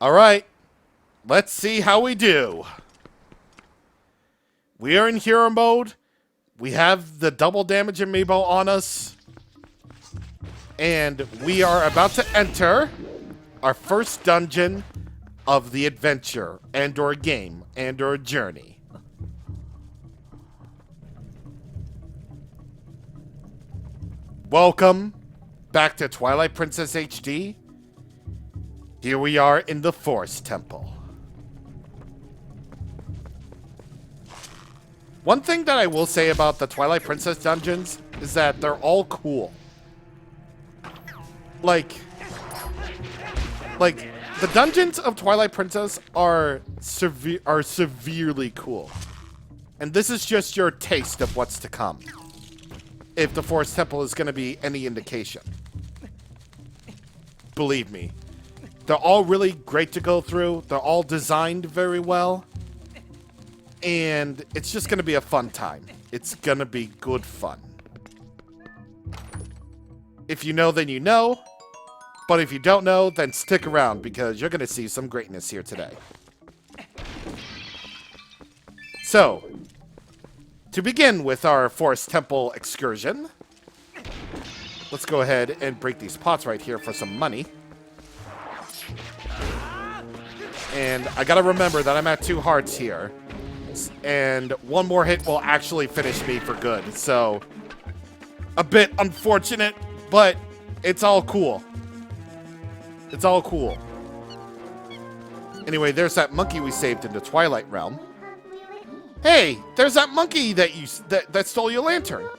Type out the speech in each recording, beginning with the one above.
Alright, let's see how we do. We are in hero mode. We have the double damage amiibo on us. And we are about to enter our first dungeon of the adventure, and/or game, and/or journey. Welcome back to Twilight Princess HD. Here we are in the Forest Temple. One thing that I will say about the Twilight Princess dungeons is that they're all cool. Like the dungeons of Twilight Princess are severely cool. And this is just your taste of what's to come. If the Forest Temple is going to be any indication. Believe me. They're all really great to go through. They're all designed very well. And it's just going to be a fun time. It's going to be good fun. If you know, then you know. But if you don't know, then stick around because you're going to see some greatness here today. So, to begin with our Forest Temple excursion, let's go ahead and break these pots right here for some money. And I gotta remember that I'm at 2 hearts here. And one more hit will actually finish me for good. So, a bit unfortunate, but it's all cool. It's all cool. Anyway, there's that monkey we saved in the Twilight Realm. Hey, there's that monkey that stole your lantern.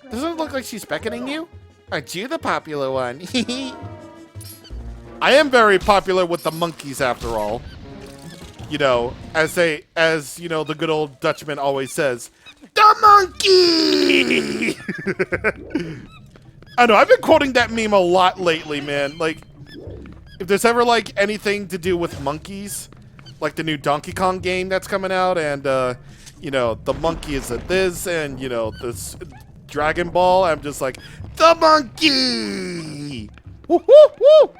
Doesn't it look like she's beckoning you? Aren't you the popular one? I am very popular with the monkeys after all. You know, as you know, the good old Dutchman always says, the monkey! I know, I've been quoting that meme a lot lately, man. Like, if there's ever, like, anything to do with monkeys, like the new Donkey Kong game that's coming out, and, you know, the monkey is at this, and, you know, this Dragon Ball, I'm just like, the monkey! Woo, woo, woo!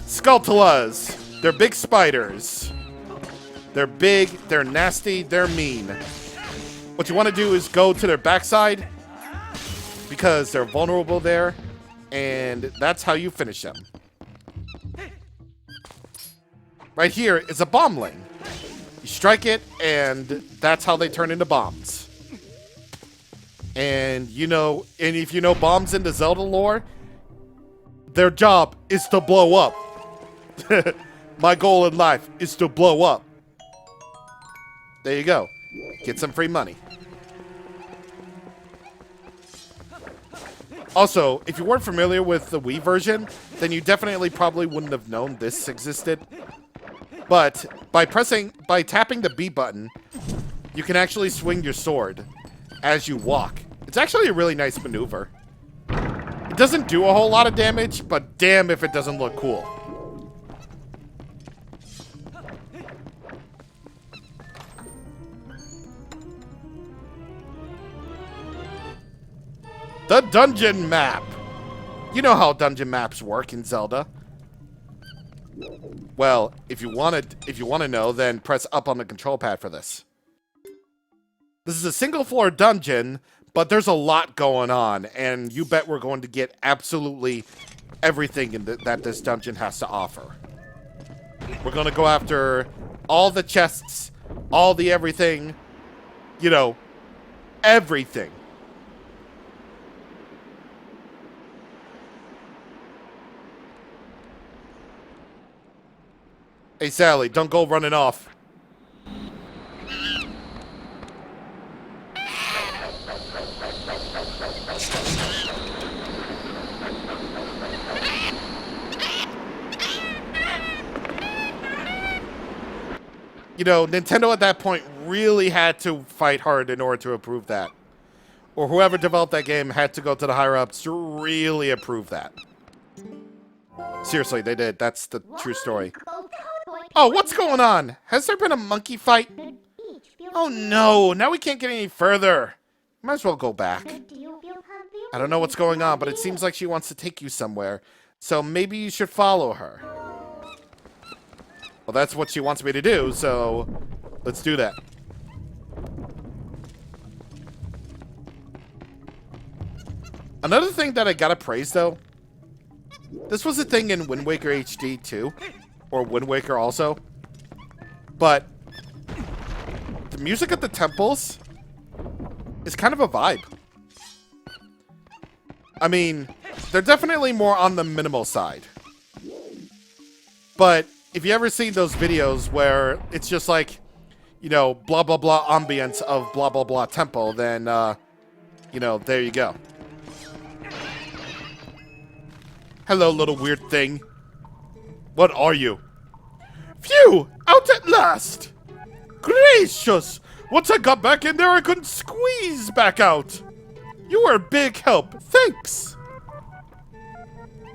Skulltulas. They're big spiders. They're big, they're nasty, they're mean. What you want to do is go to their backside, because they're vulnerable there, and that's how you finish them. Right here is a bombling. You strike it, and that's how they turn into bombs. And you know, and if you know bombs in the Zelda lore, their job is to blow up. My goal in life is to blow up. There you go. Get some free money. Also, if you weren't familiar with the Wii version, then you definitely probably wouldn't have known this existed. But by tapping the B button, you can actually swing your sword as you walk. It's actually a really nice maneuver. It doesn't do a whole lot of damage, but damn if it doesn't look cool. The dungeon map. You know how dungeon maps work in Zelda. Well, if you want to know, then press up on the control pad for this. This is a single floor dungeon, but there's a lot going on, and you bet we're going to get absolutely everything that this dungeon has to offer. We're going to go after all the chests, all the everything, you know, everything. Hey, Sally, don't go running off. You know, Nintendo at that point really had to fight hard in order to approve that. Or whoever developed that game had to go to the higher-ups to really approve that. Seriously, they did. That's the true story. Oh, what's going on? Has there been a monkey fight? Oh no, now we can't get any further. Might as well go back. I don't know what's going on, but it seems like she wants to take you somewhere. So maybe you should follow her. Well, that's what she wants me to do, so let's do that. Another thing that I gotta praise, though, this was a thing in Wind Waker HD, too. Or Wind Waker also. But the music at the temples is kind of a vibe. I mean, they're definitely more on the minimal side. But if you ever see those videos where it's just like, you know, blah, blah, blah ambience of blah, blah, blah temple, then, you know, there you go. Hello, little weird thing. What are you? Phew! Out at last! Gracious! Once I got back in there, I couldn't squeeze back out. You were a big help. Thanks.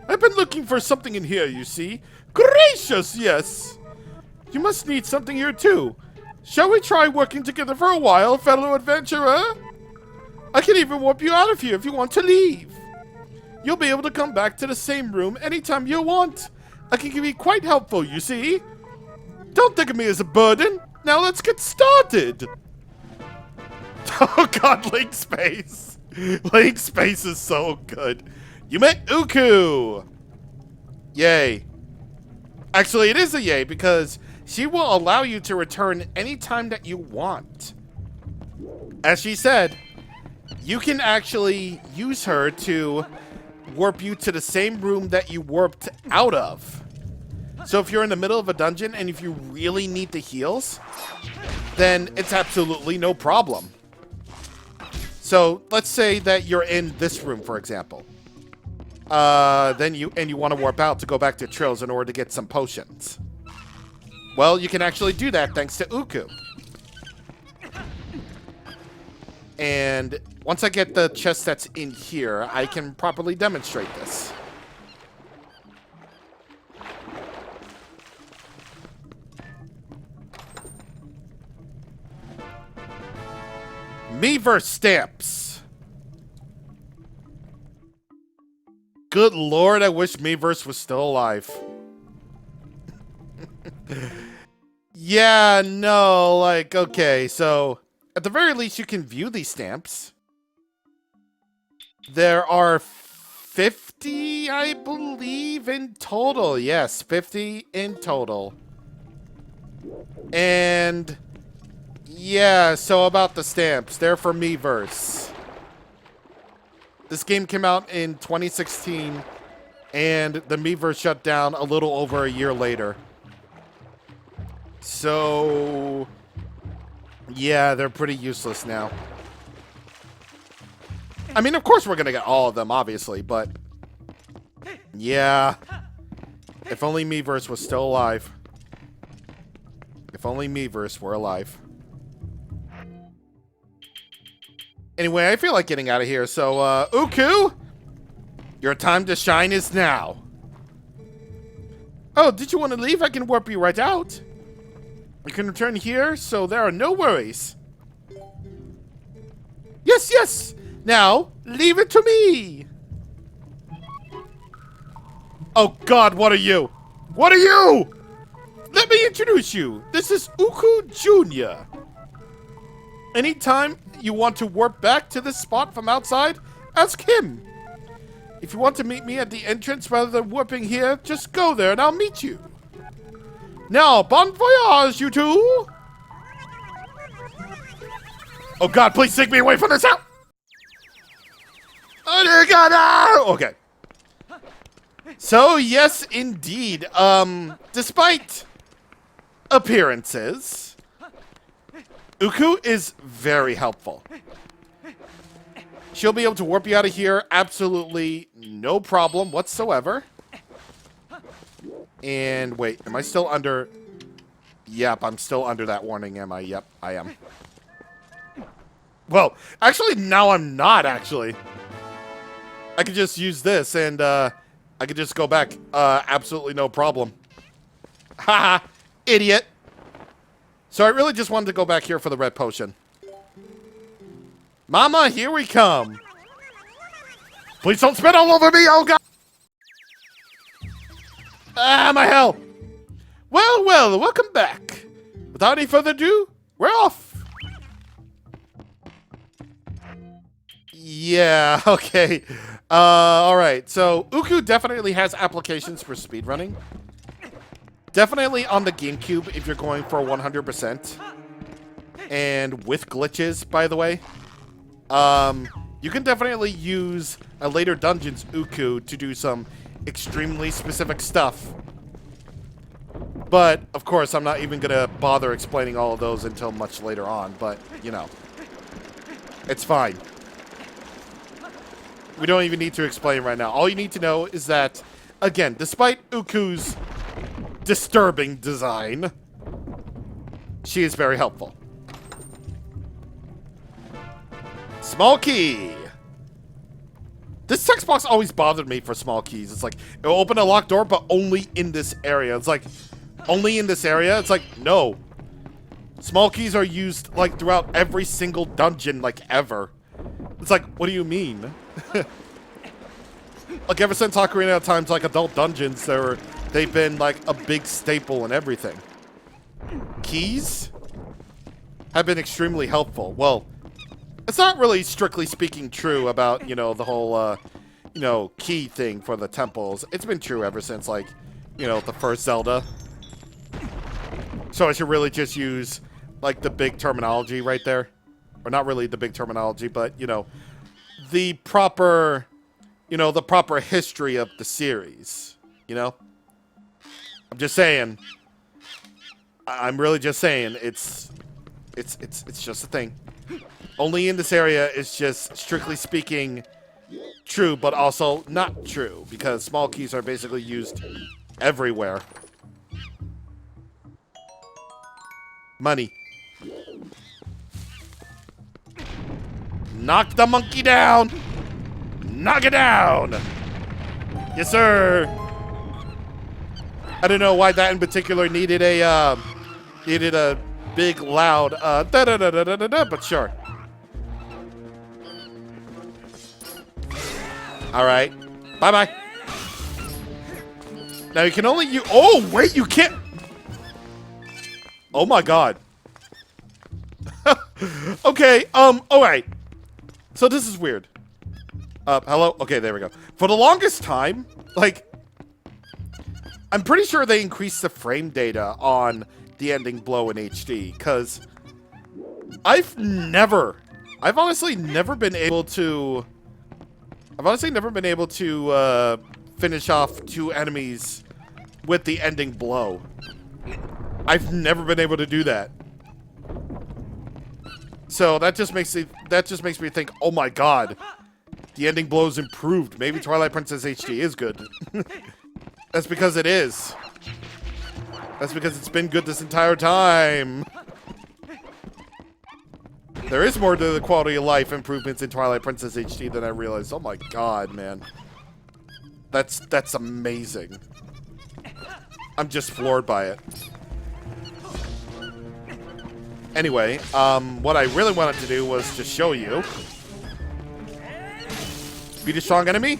I've been looking for something in here, you see. Gracious, yes. You must need something here, too. Shall we try working together for a while, fellow adventurer? I can even warp you out of here if you want to leave. You'll be able to come back to the same room anytime you want. I can be quite helpful, you see. Don't think of me as a burden. Now let's get started. Oh god, Link Space. Link Space is so good. You met Uku. Yay. Actually, it is a yay because she will allow you to return anytime that you want. As she said, you can actually use her to warp you to the same room that you warped out of. So if you're in the middle of a dungeon and if you really need the heals, then it's absolutely no problem. So let's say that you're in this room, for example. Then you want to warp out to go back to Trills in order to get some potions. Well, you can actually do that thanks to Uku. And once I get the chest that's in here, I can properly demonstrate this. Miiverse stamps. Good lord, I wish Miiverse was still alive. Yeah, no, like, okay, so at the very least you can view these stamps. There are 50, I believe, in total. Yes, 50 in total. And yeah, so about the stamps. They're for Miiverse. This game came out in 2016, and the Miiverse shut down a little over a year later. So yeah, they're pretty useless now. I mean, of course we're gonna get all of them, obviously, but yeah. If only Miiverse was still alive. If only Miiverse were alive. Anyway, I feel like getting out of here, so, Uku! Your time to shine is now. Oh, did you want to leave? I can warp you right out. You can return here, so there are no worries. Yes, yes! Now, leave it to me! Oh god, what are you? What are you? Let me introduce you. This is Uku Jr. Anytime you want to warp back to this spot from outside, ask him. If you want to meet me at the entrance rather than warping here, just go there and I'll meet you. Now, bon voyage, you two! Oh god, please take me away from this house! Okay. So, yes, indeed. Despite appearances, Uku is very helpful. She'll be able to warp you out of here absolutely no problem whatsoever. And wait, am I still under... Yep, I'm still under that warning, am I? Yep, I am. Well, actually, now I'm not, actually. I could just use this, and, I could just go back. Absolutely no problem. Haha, idiot. So I really just wanted to go back here for the red potion. Mama, here we come. Please don't spit all over me, oh god! Ah, my hell! Well, well, welcome back. Without any further ado, we're off. Yeah, okay. Alright, so Uku definitely has applications for speedrunning. Definitely on the GameCube if you're going for 100%. And with glitches, by the way. You can definitely use a later dungeon's Uku to do some extremely specific stuff. But, of course, I'm not even going to bother explaining all of those until much later on. But, you know, it's fine. We don't even need to explain right now. All you need to know is that, again, despite Uku's disturbing design, she is very helpful. Small key. This text box always bothered me for small keys. It's like, it'll open a locked door, but only in this area. It's like, only in this area? It's like, no. Small keys are used, like, throughout every single dungeon, like, ever. It's like, what do you mean? Like, ever since Ocarina of Time's, like, adult dungeons, they've been, like, a big staple in everything. Keys have been extremely helpful. Well, it's not really strictly speaking true about, you know, the whole, you know, key thing for the temples. It's been true ever since, like, you know, the first Zelda. So I should really just use, like, the big terminology right there. Or not really the big terminology, but, you know, the proper, you know, the proper history of the series. You know? I'm just saying. I'm really just saying. It's just a thing. Only in this area is just, strictly speaking, true, but also not true. Because small keys are basically used everywhere. Money. Knock the monkey down! Knock it down! Yes, sir! I don't know why that in particular needed a big, loud, da-da-da-da-da-da, but sure. Alright. Bye-bye. Now you can only oh, wait, you can't... Oh my god. Okay, alright. So this is weird. Hello? Okay, there we go. For the longest time, like, I'm pretty sure they increased the frame data on the ending blow in HD, because I've honestly never been able to finish off two enemies with the ending blow. I've never been able to do that. So that just makes me think, oh my god, the ending blow's improved. Maybe Twilight Princess HD is good. That's because it is. That's because it's been good this entire time. There is more to the quality of life improvements in Twilight Princess HD than I realized. Oh my god, man. That's amazing. I'm just floored by it. Anyway, what I really wanted to do was to show you. Beat a strong enemy.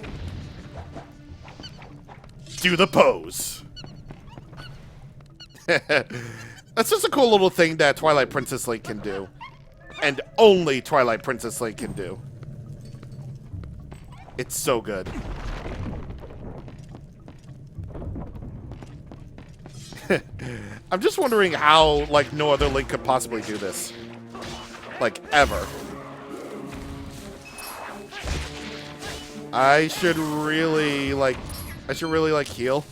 Do the pose. That's just a cool little thing that Twilight Princess Link can do. And only Twilight Princess Link can do. It's so good. I'm just wondering how, like, no other Link could possibly do this. Like, ever. I should really, like, heal.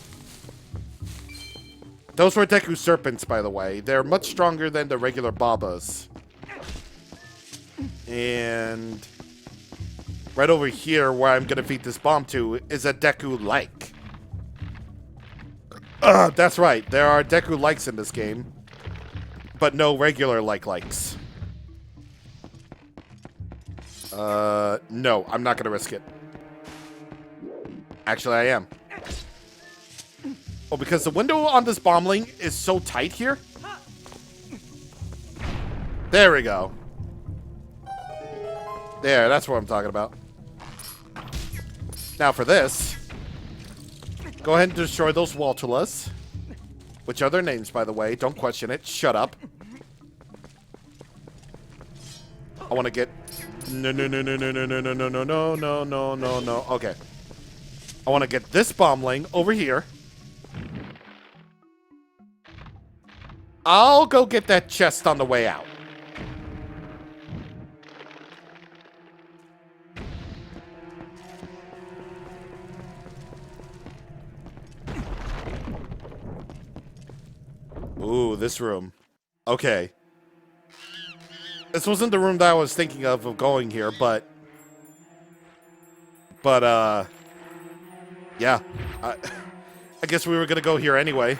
Those were Deku Serpents, by the way. They're much stronger than the regular Babas. And right over here, where I'm gonna feed this bomb to, is a Deku-like. That's right. There are Deku-likes in this game, but no regular likes. No, I'm not gonna risk it. Actually, I am. Oh, because the window on this bombling is so tight here. There we go. There, that's what I'm talking about. Now for this, go ahead and destroy those Waltulas. Which are their names, by the way. Don't question it. Shut up. I want to get... No. Okay. I want to get this bombling over here. I'll go get that chest on the way out. Ooh, this room. Okay. This wasn't the room that I was thinking of going here, but... yeah. I guess we were gonna go here anyway.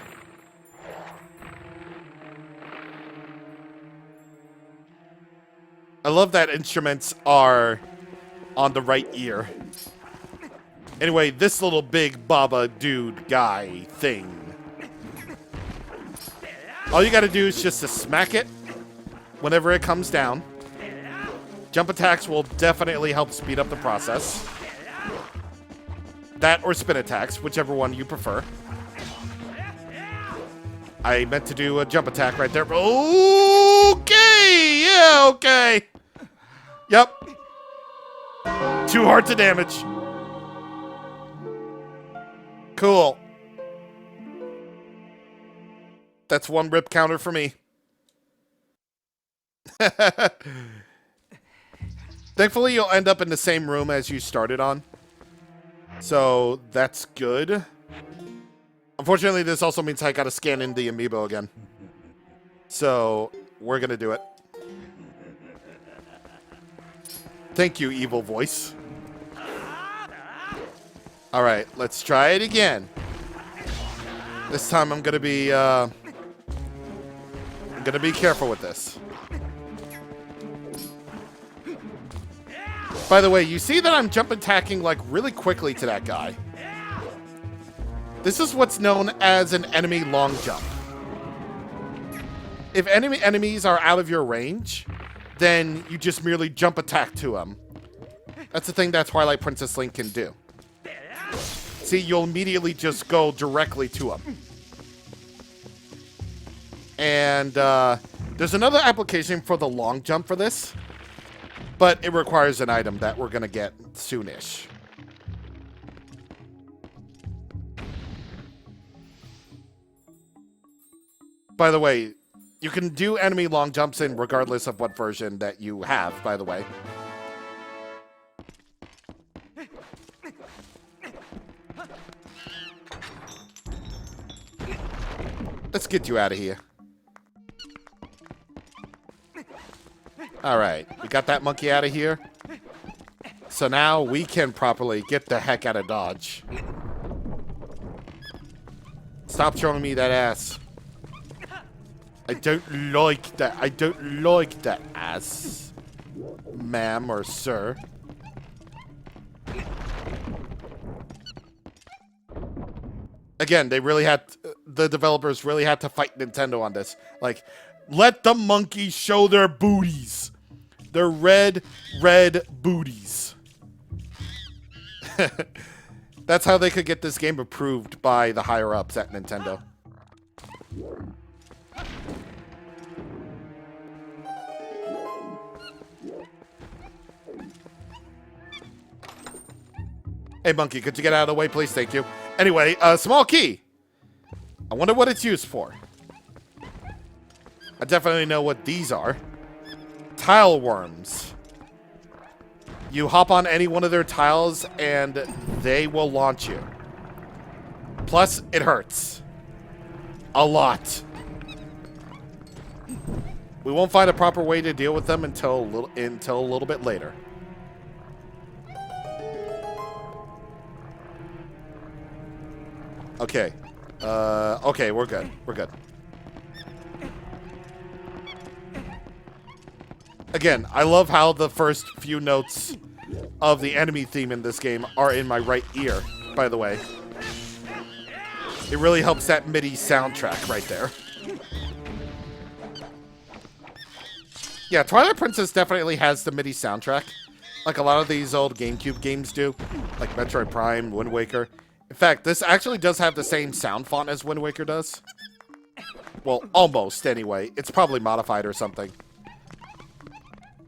I love that instruments are on the right ear. Anyway, this little big Baba dude guy thing. All you gotta do is just to smack it whenever it comes down. Jump attacks will definitely help speed up the process. That or spin attacks, whichever one you prefer. I meant to do a jump attack right there. Okay! Yeah, okay. Yep. Too hard to damage. Cool. That's one rip counter for me. Thankfully, you'll end up in the same room as you started on. So, that's good. Unfortunately, this also means I gotta scan in the amiibo again. So, we're gonna do it. Thank you, evil voice. Alright, let's try it again. This time I'm gonna be careful with this. By the way, you see that I'm jump attacking like really quickly to that guy. This is what's known as an enemy long jump. If enemies are out of your range, then you just merely jump attack to them. That's the thing that Twilight Princess Link can do. See, you'll immediately just go directly to them. And there's another application for the long jump for this, but it requires an item that we're going to get soonish. By the way, you can do enemy long jumps in regardless of what version that you have, by the way. Let's get you out of here. Alright, we got that monkey out of here. So now we can properly get the heck out of Dodge. Stop showing me that ass. I don't like that. I don't like that ass, ma'am or sir. Again, the developers really had to fight Nintendo on this. Like, let the monkeys show their booties. Their red booties. That's how they could get this game approved by the higher-ups at Nintendo. Hey, monkey, could you get out of the way, please? Thank you. Anyway, small key. I wonder what it's used for. I definitely know what these are. Tile worms. You hop on any one of their tiles, and they will launch you. Plus, it hurts. A lot. We won't find a proper way to deal with them until a little bit later. Okay. Okay, we're good. We're good. Again, I love how the first few notes of the enemy theme in this game are in my right ear, by the way. It really helps that MIDI soundtrack right there. Yeah, Twilight Princess definitely has the MIDI soundtrack, like a lot of these old GameCube games do, like Metroid Prime, Wind Waker. In fact, this actually does have the same sound font as Wind Waker does. Well, almost, anyway. It's probably modified or something.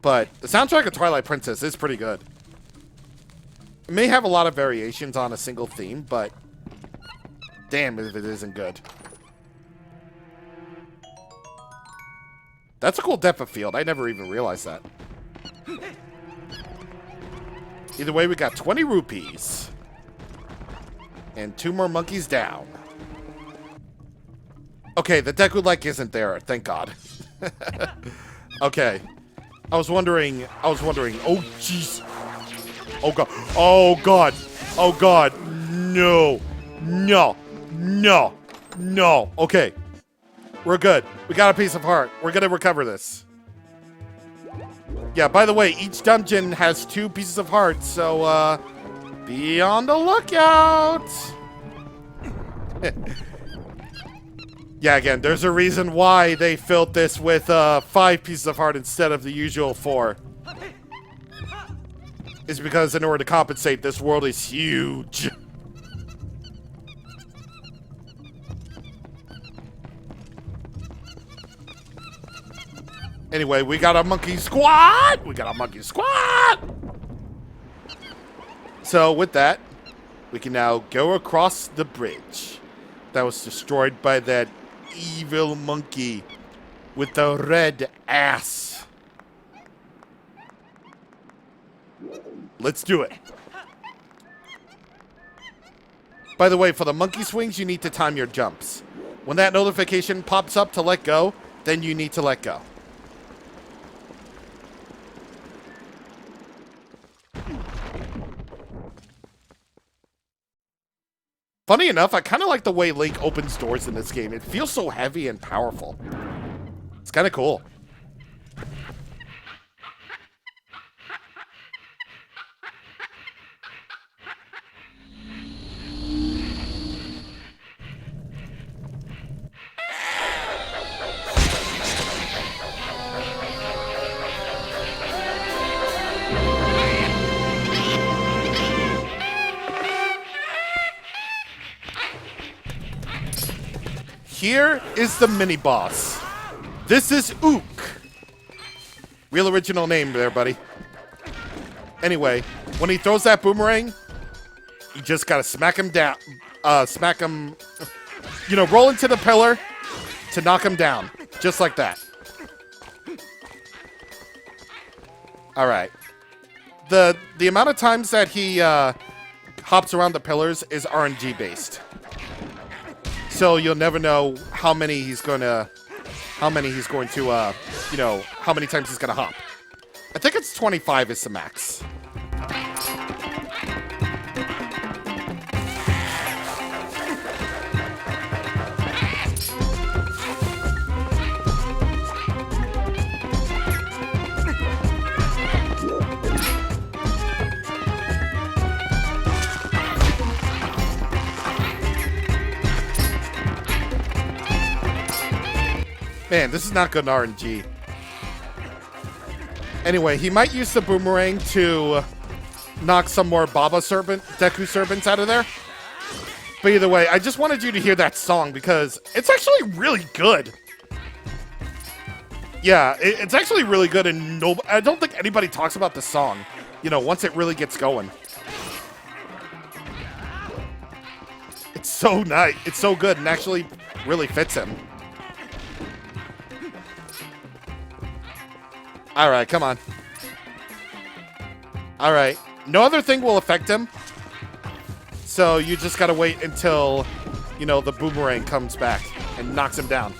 But the soundtrack of Twilight Princess is pretty good. It may have a lot of variations on a single theme, but damn if it isn't good. That's a cool depth of field. I never even realized that. Either way, we got 20 rupees. And 2 more monkeys down. Okay, the Deku-like isn't there. Thank God. Okay. I was wondering. Oh, jeez. Oh, God. Oh, God. Oh, God. No. No. No. No. Okay. We're good. We got a piece of heart. We're going to recover this. Yeah, by the way, each dungeon has 2 pieces of heart, so, be on the lookout. Yeah, again, there's a reason why they filled this with 5 pieces of heart instead of the usual 4. It's because in order to compensate, this world is huge. Anyway, we got a monkey squad! We got a monkey squad! So, with that, we can now go across the bridge that was destroyed by that evil monkey with the red ass. Let's do it. By the way, for the monkey swings, you need to time your jumps. When that notification pops up to let go, then you need to let go. Funny enough, I kind of like the way Link opens doors in this game. It feels so heavy and powerful. It's kind of cool. Here is the mini-boss. This is Ook. Real original name there, buddy. Anyway, when he throws that boomerang, you just gotta smack him down. Smack him, you know, roll into the pillar to knock him down. Just like that. Alright. The amount of times that he hops around the pillars is RNG based. So you'll never know how many he's going to, you know, how many times he's going to hop. I think it's 25 is the max. Man, this is not good in RNG. Anyway, he might use the boomerang to knock some more Deku serpents out of there. But either way, I just wanted you to hear that song because it's actually really good. Yeah, it's actually really good, and I don't think anybody talks about the song, you know, once it really gets going. It's so nice. It's so good and actually really fits him. Alright, come on. Alright. No other thing will affect him. So you just gotta wait until, you know, the boomerang comes back and knocks him down.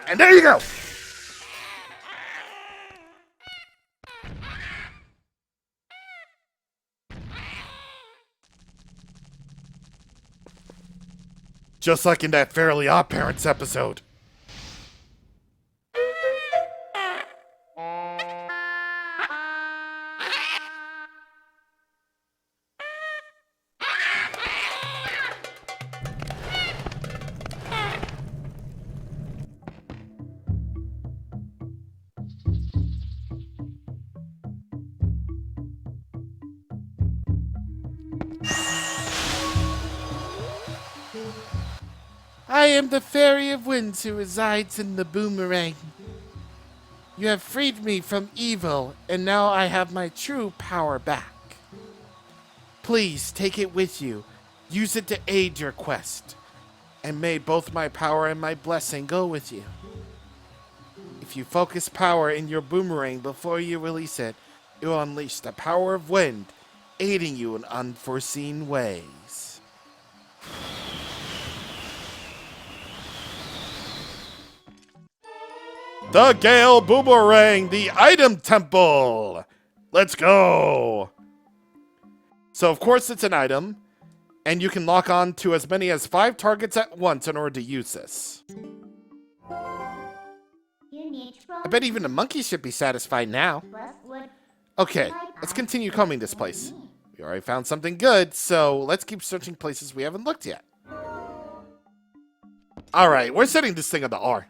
And there you go! Just like in that Fairly Odd Parents episode. am the Fairy of Winds who resides in the boomerang. You have freed me from evil, and now I have my true power back. Please take it with you. Use it to aid your quest. And may both my power and my blessing go with you. If you focus power in your boomerang before you release it, it will unleash the power of wind, aiding you in unforeseen ways. The Gale Boomerang, the item temple. Let's go. So of course it's an item, and you can lock on to as many as 5 targets at once in order to use this. I bet even a monkey should be satisfied now. Okay, let's continue combing this place. We already found something good, so let's keep searching places we haven't looked yet. Alright, we're setting this thing on the R.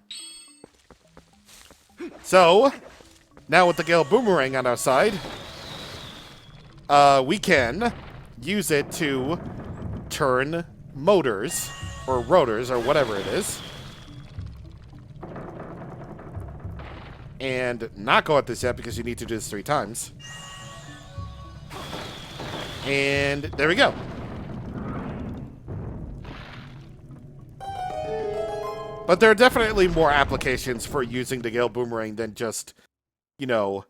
So, now with the Gale Boomerang on our side, we can use it to turn motors, or rotors, or whatever it is. And not go at this yet because you need to do this 3 times. And there we go. But there are definitely more applications for using the Gale Boomerang than just, you know,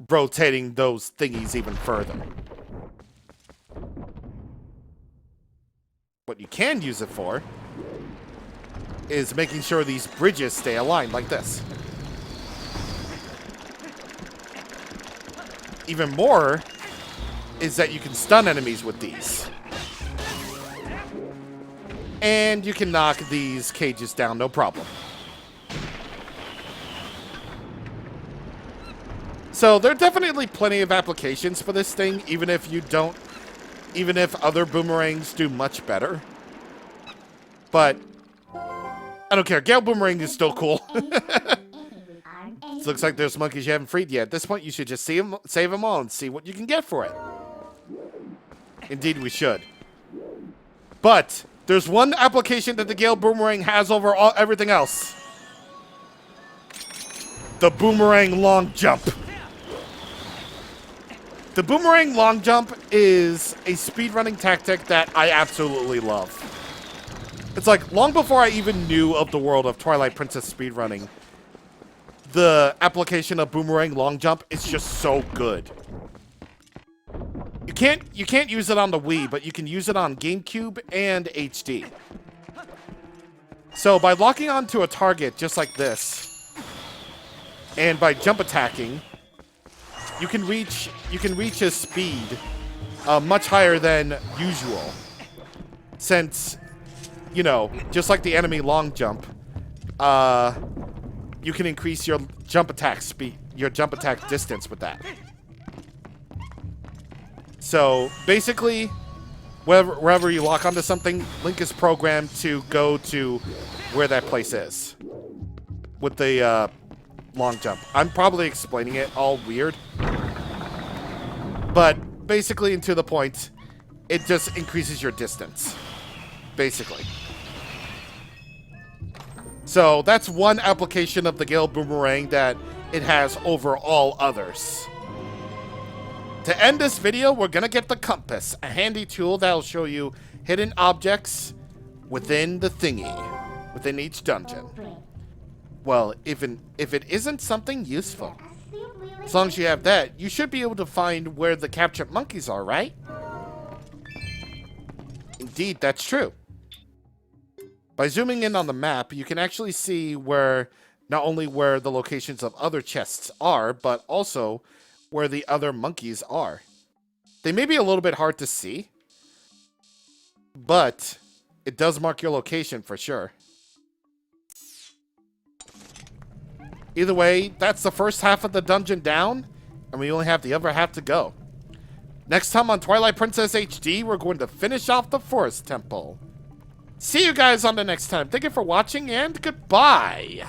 rotating those thingies even further. What you can use it for is making sure these bridges stay aligned like this. Even more is that you can stun enemies with these. And you can knock these cages down, no problem. So there are definitely plenty of applications for this thing, even if other boomerangs do much better. But I don't care. Gale Boomerang is still cool. Looks like there's monkeys you haven't freed yet. At this point, you should just save them all and see what you can get for it. Indeed, we should. But there's one application that the Gale Boomerang has over everything else. The Boomerang Long Jump. The Boomerang Long Jump is a speedrunning tactic that I absolutely love. It's like, long before I even knew of the world of Twilight Princess speedrunning, the application of Boomerang Long Jump is just so good. You can't use it on the Wii, but you can use it on GameCube and HD. So by locking onto a target just like this, and by jump attacking, you can reach a speed much higher than usual. Since, you know, just like the enemy long jump, you can increase your jump attack speed, your jump attack distance with that. So basically, wherever you lock onto something, Link is programmed to go to where that place is with the long jump. I'm probably explaining it all weird, but basically, and to the point, it just increases your distance, basically. So that's one application of the Gale Boomerang that it has over all others. To end this video, we're going to get the compass, a handy tool that'll show you hidden objects within the thingy, within each dungeon. Well, if it isn't something useful, as long as you have that, you should be able to find where the captured monkeys are, right? Indeed, that's true. By zooming in on the map, you can actually see where, not only where the locations of other chests are, but also where the other monkeys are. They may be a little bit hard to see, but it does mark your location for sure. Either way, that's the first half of the dungeon down, and we only have the other half to go. Next time on Twilight Princess HD, we're going to finish off the Forest Temple. See you guys on the next time. Thank you for watching, and goodbye!